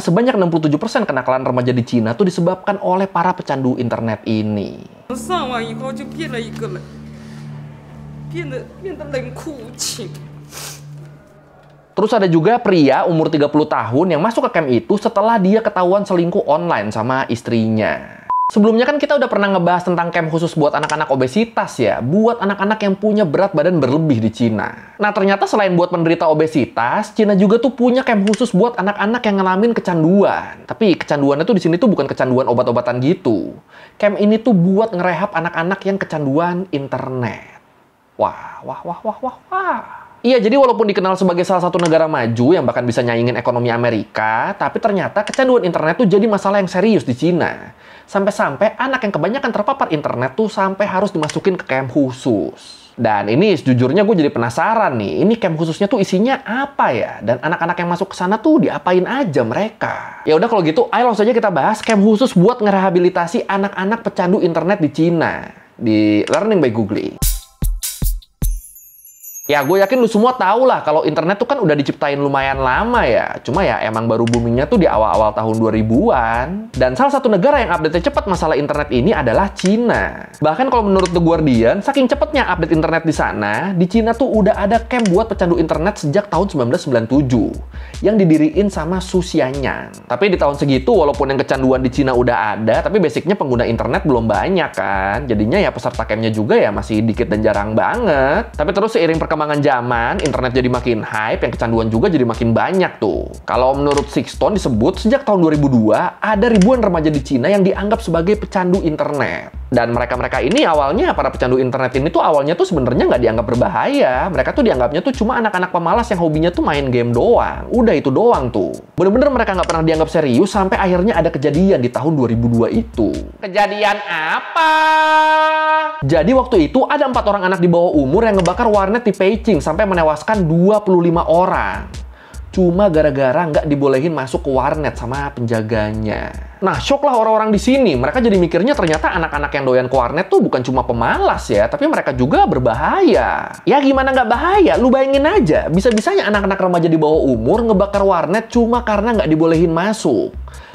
Sebanyak 67% kenakalan remaja di Cina tuh disebabkan oleh para pecandu internet ini. Terus ada juga pria umur 30 tahun yang masuk ke camp itu setelah dia ketahuan selingkuh online sama istrinya. Sebelumnya kan kita udah pernah ngebahas tentang camp khusus buat anak-anak obesitas ya, buat anak-anak yang punya berat badan berlebih di Cina. Nah ternyata selain buat penderita obesitas, Cina juga tuh punya camp khusus buat anak-anak yang ngalamin kecanduan. Tapi kecanduannya tuh di sini tuh bukan kecanduan obat-obatan gitu. Camp ini tuh buat ngerehab anak-anak yang kecanduan internet. Wah. Iya, jadi walaupun dikenal sebagai salah satu negara maju yang bahkan bisa nyaingin ekonomi Amerika, tapi ternyata kecanduan internet tuh jadi masalah yang serius di Cina. Sampai-sampai anak yang kebanyakan terpapar internet tuh sampai harus dimasukin ke camp khusus. Dan ini sejujurnya gue jadi penasaran nih, ini camp khususnya tuh isinya apa ya? Dan anak-anak yang masuk ke sana tuh diapain aja mereka? Ya udah kalau gitu, ayo langsung aja kita bahas camp khusus buat ngerehabilitasi anak-anak pecandu internet di Cina. Di Learning by Google. Ya, gue yakin lu semua tahu lah kalau internet tuh kan udah diciptain lumayan lama ya. Cuma ya emang baru boomingnya tuh di awal-awal tahun 2000-an. Dan salah satu negara yang update-nya cepat masalah internet ini adalah Cina. Bahkan kalau menurut The Guardian, saking cepatnya update internet di sana, di Cina tuh udah ada camp buat pecandu internet sejak tahun 1997 yang didiriin sama Su Xianyang. Tapi di tahun segitu, walaupun yang kecanduan di Cina udah ada, tapi basicnya pengguna internet belum banyak kan. Jadinya ya peserta campnya juga ya masih dikit dan jarang banget. Tapi terus seiring perkembangan zaman, internet jadi makin hype, yang kecanduan juga jadi makin banyak tuh. Kalau menurut Sixstone disebut, sejak tahun 2002, ada ribuan remaja di Cina yang dianggap sebagai pecandu internet. Dan mereka-mereka ini awalnya, para pecandu internet ini tuh awalnya tuh sebenarnya nggak dianggap berbahaya. Mereka tuh dianggapnya tuh cuma anak-anak pemalas yang hobinya tuh main game doang. Udah itu doang tuh. Bener-bener mereka nggak pernah dianggap serius sampai akhirnya ada kejadian di tahun 2002 itu. Kejadian apa? Jadi waktu itu ada 4 orang anak di bawah umur yang ngebakar warnet di Beijing sampai menewaskan 25 orang. Cuma gara-gara nggak dibolehin masuk ke warnet sama penjaganya. Nah, shock lah orang-orang di sini. Mereka jadi mikirnya ternyata anak-anak yang doyan ke warnet tuh bukan cuma pemalas ya, tapi mereka juga berbahaya. Ya gimana nggak bahaya? Lu bayangin aja, bisa-bisanya anak-anak remaja di bawah umur ngebakar warnet cuma karena nggak dibolehin masuk.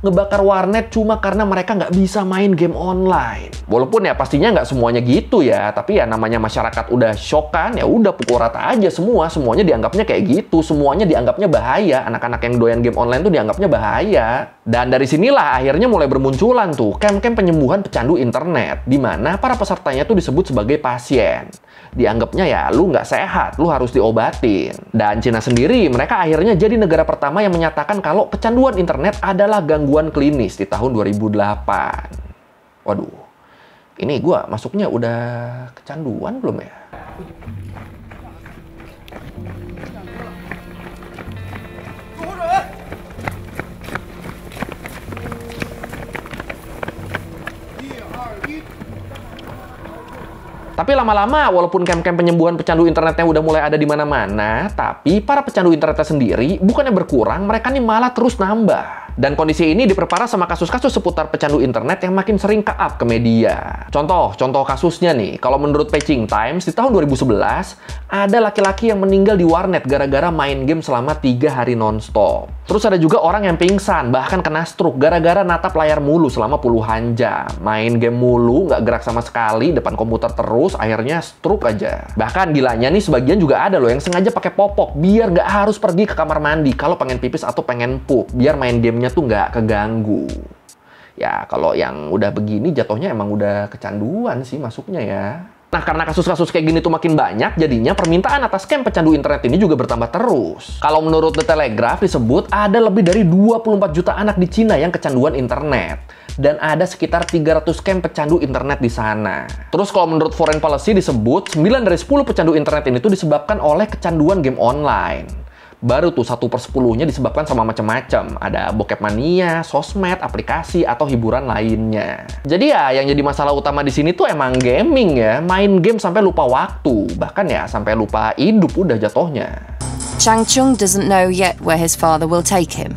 Ngebakar warnet cuma karena mereka nggak bisa main game online. Walaupun ya pastinya nggak semuanya gitu ya, tapi ya namanya masyarakat udah shock kan, ya udah pukul rata aja semuanya dianggapnya kayak gitu, semuanya dianggapnya bahaya. Anak-anak yang doyan game online tuh dianggapnya bahaya. Dan dari sinilah akhirnya mulai bermunculan tuh camp-camp penyembuhan pecandu internet, di mana para pesertanya tuh disebut sebagai pasien. Dianggapnya ya lu nggak sehat, lu harus diobatin. Dan Cina sendiri, mereka akhirnya jadi negara pertama yang menyatakan kalau kecanduan internet adalah gangguan klinis di tahun 2008. Waduh, ini gua masuknya udah kecanduan belum ya? Tapi lama-lama, walaupun camp-camp penyembuhan pecandu internetnya udah mulai ada di mana-mana, tapi para pecandu internetnya sendiri bukannya berkurang, mereka nih malah terus nambah. Dan kondisi ini diperparah sama kasus-kasus seputar pecandu internet yang makin sering ke-up ke media. Contoh kasusnya nih, kalau menurut Beijing Times, di tahun 2011, ada laki-laki yang meninggal di warnet gara-gara main game selama 3 hari non-stop. Terus ada juga orang yang pingsan, bahkan kena stroke gara-gara natap layar mulu selama puluhan jam. Main game mulu, nggak gerak sama sekali, depan komputer terus, akhirnya stroke aja. Bahkan gilanya nih, sebagian juga ada loh yang sengaja pakai popok, biar nggak harus pergi ke kamar mandi kalau pengen pipis atau pengen pup, biar main gamenya tuh nggak keganggu. Ya, kalau yang udah begini jatuhnya emang udah kecanduan sih masuknya ya. Nah, karena kasus-kasus kayak gini tuh makin banyak, jadinya permintaan atas scam pecandu internet ini juga bertambah terus. Kalau menurut The Telegraph disebut ada lebih dari 24 juta anak di Cina yang kecanduan internet. Dan ada sekitar 300 scam pecandu internet di sana. Terus kalau menurut Foreign Policy disebut 9 dari 10 pecandu internet ini tuh disebabkan oleh kecanduan game online. Baru tuh 1/10-nya disebabkan sama macam-macam. Ada bokep mania, sosmed, aplikasi, atau hiburan lainnya. Jadi ya, yang jadi masalah utama di sini tuh emang gaming ya. Main game sampai lupa waktu. Bahkan ya, sampai lupa hidup udah jatuhnya. Chang Chung doesn't know yet where his father will take him.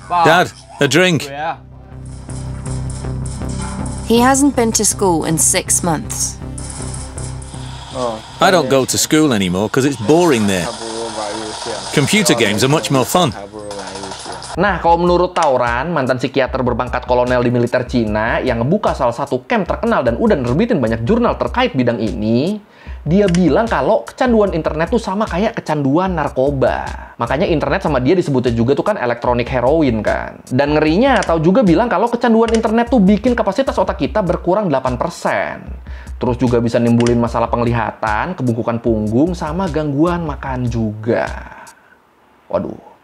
Dad, a drink. He hasn't been to school in 6 months. I don't go to school anymore because it's boring there. Computer games are much more fun. Nah, kalau menurut Tauran, mantan psikiater berpangkat kolonel di militer Cina yang ngebuka salah satu camp terkenal dan udah nerbitin banyak jurnal terkait bidang ini, dia bilang kalau kecanduan internet tuh sama kayak kecanduan narkoba. Makanya internet sama dia disebutnya juga tuh kan elektronik heroin kan. Dan ngerinya, atau juga bilang kalau kecanduan internet tuh bikin kapasitas otak kita berkurang 8%. Terus juga bisa nimbulin masalah penglihatan, kebungkukan punggung, sama gangguan makan juga. Waduh.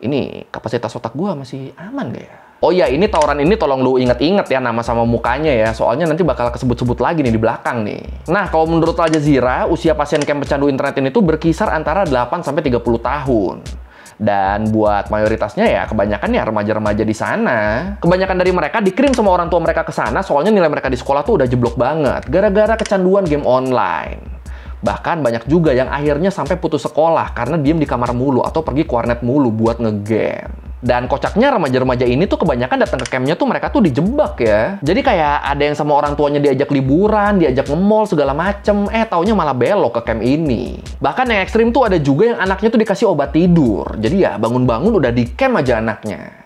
Ini kapasitas otak gua masih aman gak ya? Oh iya, ini Tauran ini tolong lu inget-inget ya nama sama mukanya ya. Soalnya nanti bakal kesebut-sebut lagi nih di belakang nih. Nah, kalau menurut Al Jazeera, usia pasien camp pecandu internet ini tuh berkisar antara 8-30 tahun. Dan buat mayoritasnya ya kebanyakan ya remaja-remaja di sana. Kebanyakan dari mereka dikirim sama orang tua mereka ke sana soalnya nilai mereka di sekolah tuh udah jeblok banget gara-gara kecanduan game online. Bahkan banyak juga yang akhirnya sampai putus sekolah karena diem di kamar mulu atau pergi ke warnet mulu buat ngegame. Dan kocaknya remaja-remaja ini tuh kebanyakan datang ke campnya tuh mereka tuh dijebak ya. Jadi kayak ada yang sama orang tuanya diajak liburan, diajak nge-mall segala macem, taunya malah belok ke camp ini. Bahkan yang ekstrim tuh ada juga yang anaknya tuh dikasih obat tidur. Jadi ya bangun-bangun udah di camp aja anaknya.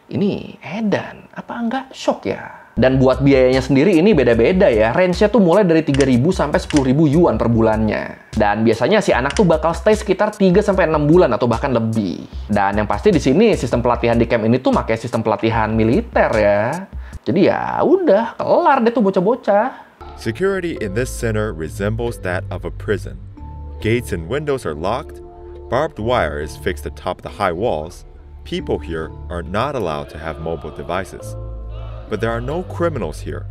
Ini edan, apa enggak shock ya? Dan buat biayanya sendiri ini beda-beda ya. Range-nya tuh mulai dari 3.000 sampai 10.000 yuan per bulannya. Dan biasanya si anak tuh bakal stay sekitar 3-6 bulan atau bahkan lebih. Dan yang pasti di sini sistem pelatihan di camp ini tuh pakai sistem pelatihan militer ya. Jadi ya udah, kelar deh tuh bocah-bocah. Security in this center resembles that of a prison. Gates and windows are locked. Barbed wire is fixed atop the high walls. People here are not allowed to have mobile devices. But there are no criminals here.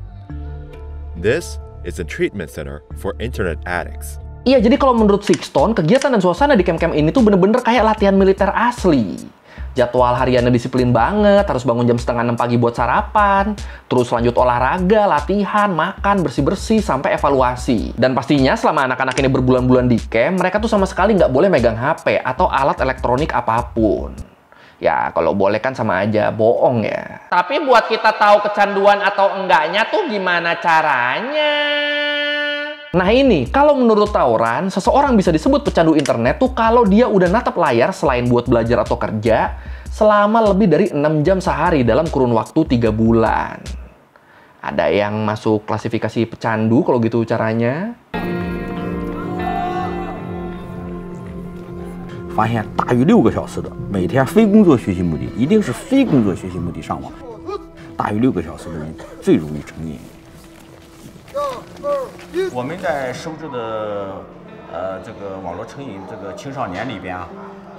This is a treatment center for internet addicts. Iya, jadi kalau menurut Sixton, kegiatan dan suasana di camp-camp ini tuh bener-bener kayak latihan militer asli. Jadwal hariannya disiplin banget, harus bangun jam 5:30 pagi buat sarapan, terus lanjut olahraga, latihan, makan, bersih-bersih, sampai evaluasi. Dan pastinya selama anak-anak ini berbulan-bulan di camp, mereka tuh sama sekali nggak boleh megang HP atau alat elektronik apapun. Ya, kalau boleh kan sama aja bohong ya. Tapi buat kita tahu kecanduan atau enggaknya tuh gimana caranya? Nah ini, kalau menurut Tauran, seseorang bisa disebut pecandu internet tuh kalau dia udah natap layar selain buat belajar atau kerja selama lebih dari 6 jam sehari dalam kurun waktu 3 bulan. Ada yang masuk klasifikasi pecandu kalau gitu caranya. 发现大于6个小时的，每天非工作学习目的，一定是非工作学习目的上网，大于6个小时的人最容易成瘾。我们在收治的这个网络成瘾这个青少年里边啊，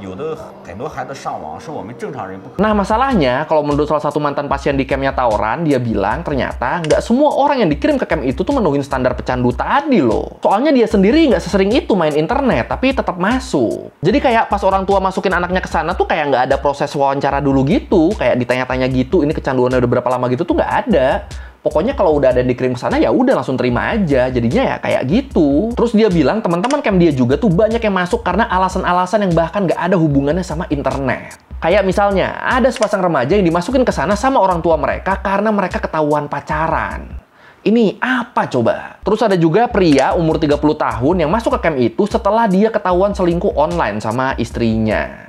有的很多孩子上网是我们正常人不可。 Nah masalahnya, kalau menurut salah satu mantan pasien di campnya Tauran, dia bilang ternyata nggak semua orang yang dikirim ke camp itu tuh menuhin standar pecandu tadi loh. Soalnya dia sendiri nggak sesering itu main internet, tapi tetap masuk. Jadi kayak pas orang tua masukin anaknya ke sana tuh kayak nggak ada proses wawancara dulu gitu, kayak ditanya-tanya gitu, ini kecanduannya udah berapa lama gitu tuh nggak ada. Pokoknya kalau udah ada yang dikirim ke sana ya udah langsung terima aja. Jadinya ya kayak gitu. Terus dia bilang teman-teman camp dia juga tuh banyak yang masuk karena alasan-alasan yang bahkan nggak ada hubungannya sama internet. Kayak misalnya ada sepasang remaja yang dimasukin ke sana sama orang tua mereka karena mereka ketahuan pacaran. Ini apa coba? Terus ada juga pria umur 30 tahun yang masuk ke camp itu setelah dia ketahuan selingkuh online sama istrinya.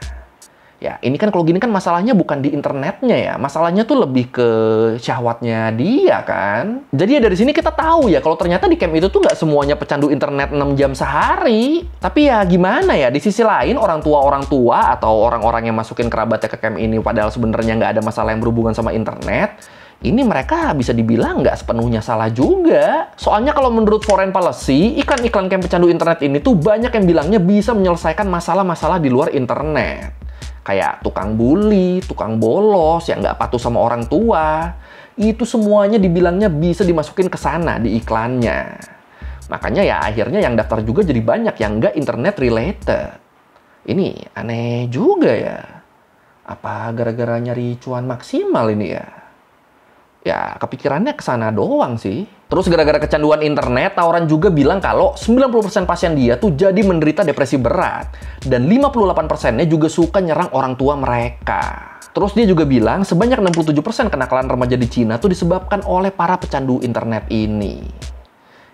Ya, ini kan kalau gini kan masalahnya bukan di internetnya ya. Masalahnya tuh lebih ke syahwatnya dia kan. Jadi ya dari sini kita tahu ya kalau ternyata di camp itu tuh nggak semuanya pecandu internet 6 jam sehari. Tapi ya gimana ya, di sisi lain orang tua atau orang-orang yang masukin kerabatnya ke camp ini padahal sebenarnya nggak ada masalah yang berhubungan sama internet, ini mereka bisa dibilang nggak sepenuhnya salah juga. Soalnya kalau menurut Foreign Policy, iklan-iklan camp pecandu internet ini tuh banyak yang bilangnya bisa menyelesaikan masalah-masalah di luar internet. Kayak tukang bully, tukang bolos, yang nggak patuh sama orang tua. Itu semuanya dibilangnya bisa dimasukin ke sana di iklannya. Makanya ya akhirnya yang daftar juga jadi banyak yang nggak internet related. Ini aneh juga ya. Apa gara-gara nyari cuan maksimal ini ya? Ya, kepikirannya ke sana doang sih. Terus gara-gara kecanduan internet, Tauran juga bilang kalau 90% pasien dia tuh jadi menderita depresi berat. Dan 58%-nya juga suka nyerang orang tua mereka. Terus dia juga bilang sebanyak 67% kenakalan remaja di Cina tuh disebabkan oleh para pecandu internet ini.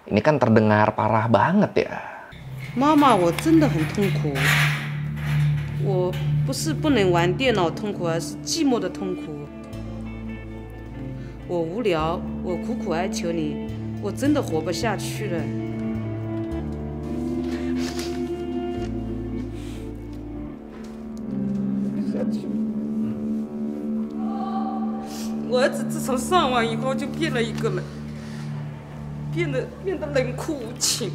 Ini kan terdengar parah banget ya. 妈妈，我真的很痛苦，我不是不能玩电脑痛苦，而是寂寞的痛苦。我无聊，我苦苦哀求你，我真的活不下去了。我儿子自从上网以后就变了一个人，变得冷酷无情。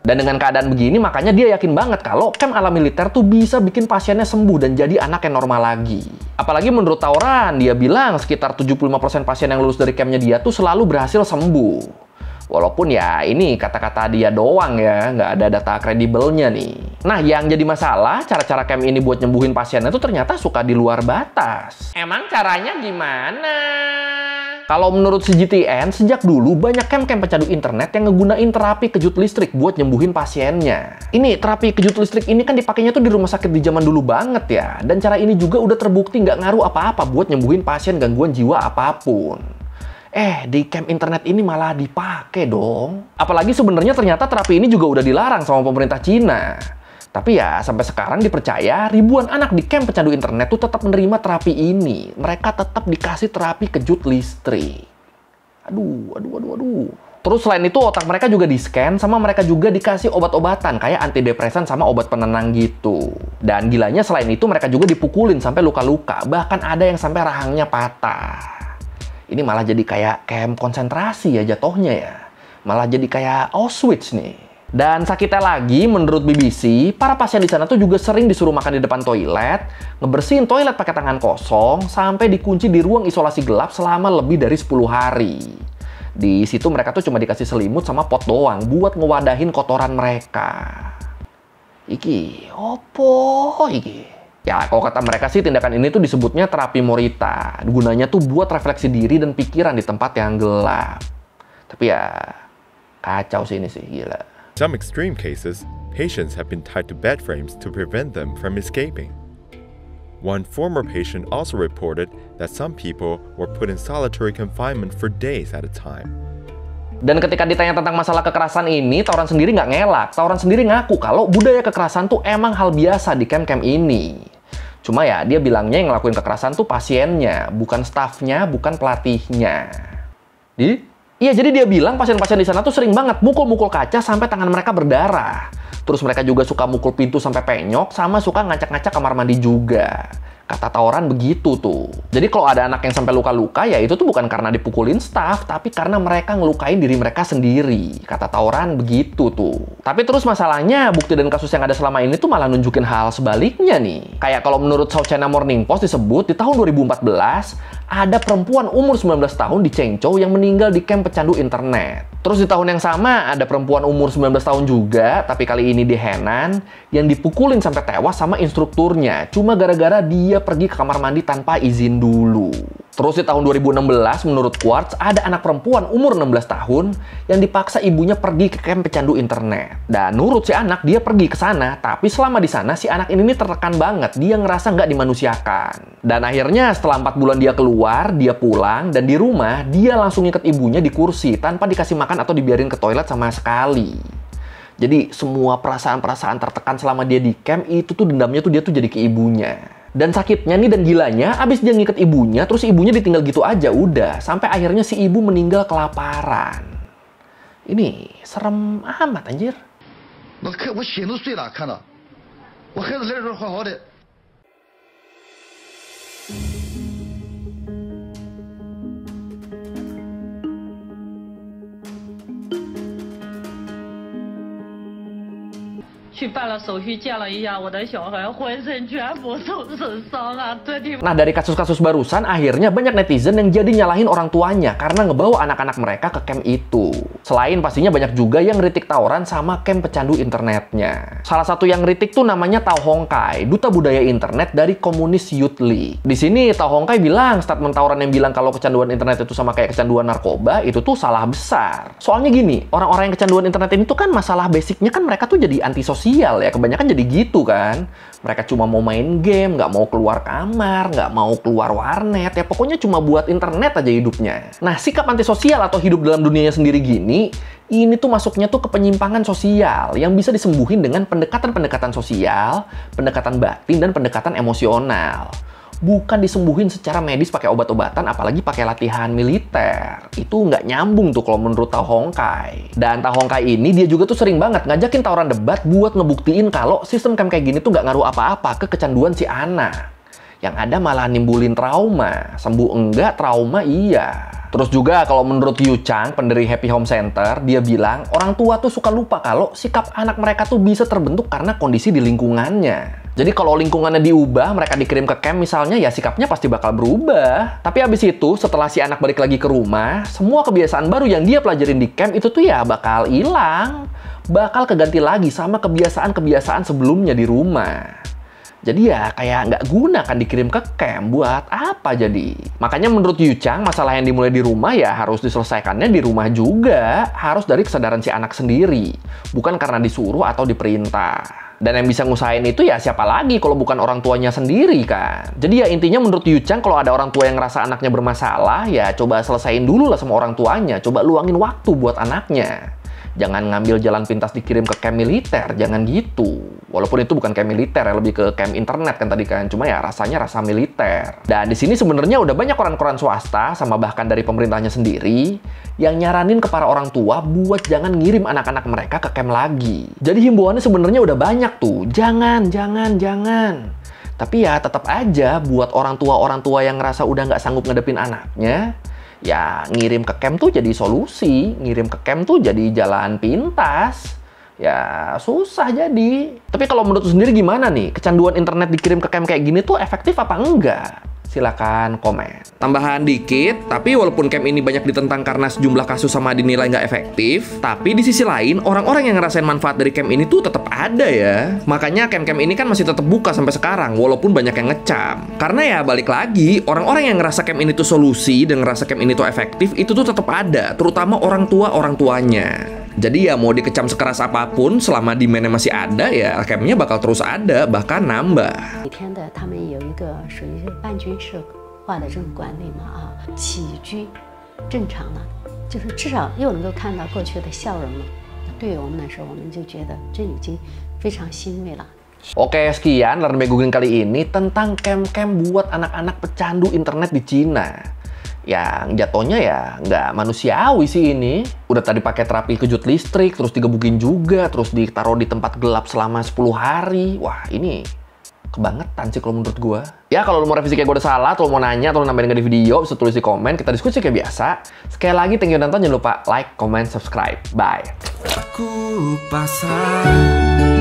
Dan dengan keadaan begini, makanya dia yakin banget kalau camp ala militer tuh bisa bikin pasiennya sembuh dan jadi anak yang normal lagi. Apalagi menurut Tauran, dia bilang sekitar 75% pasien yang lulus dari campnya dia tuh selalu berhasil sembuh. Walaupun ya ini kata-kata dia doang ya, nggak ada data kredibelnya nih. Nah, yang jadi masalah, cara-cara camp ini buat nyembuhin pasiennya tuh ternyata suka di luar batas. Emang caranya gimana? Kalau menurut CGTN, sejak dulu banyak camp-camp pecandu internet yang ngegunain terapi kejut listrik buat nyembuhin pasiennya. Ini terapi kejut listrik ini kan dipakainya tuh di rumah sakit di zaman dulu banget ya. Dan cara ini juga udah terbukti nggak ngaruh apa-apa buat nyembuhin pasien gangguan jiwa apapun. Di camp internet ini malah dipakai dong. Apalagi sebenarnya ternyata terapi ini juga udah dilarang sama pemerintah Cina. Tapi ya, sampai sekarang dipercaya ribuan anak di camp pecandu internet tuh tetap menerima terapi ini. Mereka tetap dikasih terapi kejut listrik. Aduh. Terus selain itu, otak mereka juga di-scan, sama mereka juga dikasih obat-obatan, kayak antidepresan sama obat penenang gitu. Dan gilanya selain itu, mereka juga dipukulin sampai luka-luka. Bahkan ada yang sampai rahangnya patah. Ini malah jadi kayak camp konsentrasi ya jatuhnya ya. Malah jadi kayak Auschwitz nih. Dan sakitnya lagi, menurut BBC, para pasien di sana tuh juga sering disuruh makan di depan toilet, ngebersihin toilet pakai tangan kosong, sampai dikunci di ruang isolasi gelap selama lebih dari 10 hari. Di situ mereka tuh cuma dikasih selimut sama pot doang buat ngewadahin kotoran mereka. Iki, opo iki? Ya, kalau kata mereka sih tindakan ini tuh disebutnya terapi Morita. Gunanya tuh buat refleksi diri dan pikiran di tempat yang gelap. Tapi ya, kacau sih ini sih, gila. In some extreme cases, patients have been tied to bed frames to prevent them from escaping. One former patient also reported that some people were put in solitary confinement for days at a time. Dan ketika ditanya tentang masalah kekerasan ini, Tauran sendiri nggak ngelak. Tauran sendiri ngaku kalau budaya kekerasan tuh emang hal biasa di camp-camp ini. Cuma ya, dia bilangnya yang ngelakuin kekerasan tuh pasiennya, bukan stafnya, bukan pelatihnya. Iya, jadi dia bilang pasien-pasien di sana tuh sering banget mukul-mukul kaca sampai tangan mereka berdarah. Terus mereka juga suka mukul pintu sampai penyok, sama suka ngacak-ngacak kamar mandi juga. Kata Tauran begitu tuh. Jadi kalau ada anak yang sampai luka-luka, ya itu tuh bukan karena dipukulin staf, tapi karena mereka ngelukain diri mereka sendiri. Kata Tauran begitu tuh. Tapi terus masalahnya, bukti dan kasus yang ada selama ini tuh malah nunjukin hal sebaliknya nih. Kayak kalau menurut South China Morning Post disebut, di tahun 2014, ada perempuan umur 19 tahun di Chengzhou yang meninggal di camp pecandu internet. Terus di tahun yang sama, ada perempuan umur 19 tahun juga, tapi kali ini di Henan, yang dipukulin sampai tewas sama instrukturnya. Cuma gara-gara dia pergi ke kamar mandi tanpa izin dulu. Terus di tahun 2016, menurut Quartz, ada anak perempuan umur 16 tahun yang dipaksa ibunya pergi ke camp pecandu internet. Dan nurut si anak, dia pergi ke sana, tapi selama di sana si anak ini tertekan banget. Dia ngerasa nggak dimanusiakan. Dan akhirnya setelah 4 bulan dia keluar, dia pulang, dan di rumah, dia langsung ngikat ibunya di kursi tanpa dikasih makan atau dibiarin ke toilet sama sekali. Jadi semua perasaan-perasaan tertekan selama dia di camp itu tuh dendamnya tuh dia tuh jadi ke ibunya. Dan sakitnya nih dan gilanya, abis dia ngikat ibunya, terus ibunya ditinggal gitu aja udah. Sampai akhirnya si ibu meninggal kelaparan. Ini serem amat anjir. 我血都碎了，看到我孩子来的时候好好的。去办了手续，见了一下我的小孩，浑身全部都是伤啊！这地方。 Nah, dari kasus-kasus barusan, akhirnya banyak netizen yang jadi nyalahin orang tuanya karena ngebawa anak-anak mereka ke camp itu. Selain pastinya banyak juga yang ngeritik Tauran sama camp pecandu internetnya. Salah satu yang ngeritik tuh namanya Tao Hongkai, duta budaya internet dari komunis Youth League. Di sini Tao Hongkai bilang statement Tauran yang bilang kalau kecanduan internet itu sama kayak kecanduan narkoba itu tuh salah besar. Soalnya gini, orang-orang yang kecanduan internet ini tuh kan masalah basicnya kan mereka tuh jadi antisosial. sosial ya. Kebanyakan jadi gitu kan. Mereka cuma mau main game, nggak mau keluar kamar, nggak mau keluar warnet. Ya pokoknya cuma buat internet aja hidupnya. Nah, sikap antisosial atau hidup dalam dunianya sendiri gini, ini tuh masuknya tuh ke penyimpangan sosial yang bisa disembuhin dengan pendekatan-pendekatan sosial, pendekatan batin, dan pendekatan emosional. Bukan disembuhin secara medis pakai obat-obatan, apalagi pakai latihan militer. Itu nggak nyambung tuh kalau menurut Tao Hongkai. Dan Tao Hongkai ini dia juga tuh sering banget ngajakin tawuran debat buat ngebuktiin kalau sistem camp kayak gini tuh nggak ngaruh apa-apa ke kecanduan si anak. Yang ada malah nimbulin trauma. Sembuh enggak, trauma iya. Terus juga kalau menurut Yu Chang, pendiri Happy Home Center, dia bilang orang tua tuh suka lupa kalau sikap anak mereka tuh bisa terbentuk karena kondisi di lingkungannya. Jadi kalau lingkungannya diubah, mereka dikirim ke camp misalnya, ya sikapnya pasti bakal berubah. Tapi abis itu, setelah si anak balik lagi ke rumah, semua kebiasaan baru yang dia pelajarin di camp itu tuh ya bakal hilang. Bakal keganti lagi sama kebiasaan-kebiasaan sebelumnya di rumah. Jadi ya kayak nggak guna kan dikirim ke camp, buat apa jadi? Makanya menurut Yu Chang, masalah yang dimulai di rumah ya harus diselesaikannya di rumah juga. Harus dari kesadaran si anak sendiri. Bukan karena disuruh atau diperintah. Dan yang bisa ngusahain itu ya siapa lagi kalau bukan orang tuanya sendiri kan. Jadi ya intinya menurut Yu Chang, kalau ada orang tua yang ngerasa anaknya bermasalah, ya coba selesain dulu lah sama orang tuanya. Coba luangin waktu buat anaknya. Jangan ngambil jalan pintas dikirim ke camp militer, jangan gitu. Walaupun itu bukan camp militer, ya lebih ke camp internet kan tadi kan. Cuma ya rasanya rasa militer. Dan di sini sebenarnya udah banyak koran-koran swasta sama bahkan dari pemerintahnya sendiri yang nyaranin ke para orang tua buat jangan ngirim anak-anak mereka ke camp lagi. Jadi himbauannya sebenarnya udah banyak tuh. Jangan. Tapi ya tetap aja buat orang tua yang ngerasa udah nggak sanggup ngadepin anaknya, ya ngirim ke camp tuh jadi solusi, ngirim ke camp tuh jadi jalan pintas. Ya susah jadi. Tapi kalau menurut lu sendiri gimana nih? Kecanduan internet dikirim ke camp kayak gini tuh efektif apa enggak? Silakan komen. Tambahan dikit, tapi walaupun camp ini banyak ditentang karena sejumlah kasus sama dinilai nggak efektif, tapi di sisi lain orang-orang yang ngerasain manfaat dari camp ini tuh tetap ada ya. Makanya camp-camp ini kan masih tetap buka sampai sekarang, walaupun banyak yang ngecam. Karena ya balik lagi, orang-orang yang ngerasa camp ini tuh solusi dan ngerasa camp ini tuh efektif, itu tuh tetap ada, terutama orang tuanya. Jadi ya mau dikecam sekeras apapun, selama demand-nya masih ada ya campnya bakal terus ada, bahkan nambah. 每天的他们有一个属于半军事化的这种管理嘛啊，起居正常了，就是至少又能够看到过去的笑容了。对于我们来说，我们就觉得这已经非常欣慰了。 Oke, sekian Learn by Googling kali ini tentang camp-camp buat anak-anak pecandu internet di Cina. Yang jatuhnya ya nggak manusiawi sih ini. Udah tadi pakai terapi kejut listrik, terus digebukin juga, terus ditaruh di tempat gelap selama 10 hari. Wah, ini kebangetan sih kalau menurut gue. Ya, kalau lu mau revisi kayak gue udah salah, atau mau nanya, atau lu nambahin nggak di video, bisa tulis di komen, kita diskusi kayak biasa. Sekali lagi, thank you nonton, jangan lupa like, comment, subscribe. Bye. Aku pasang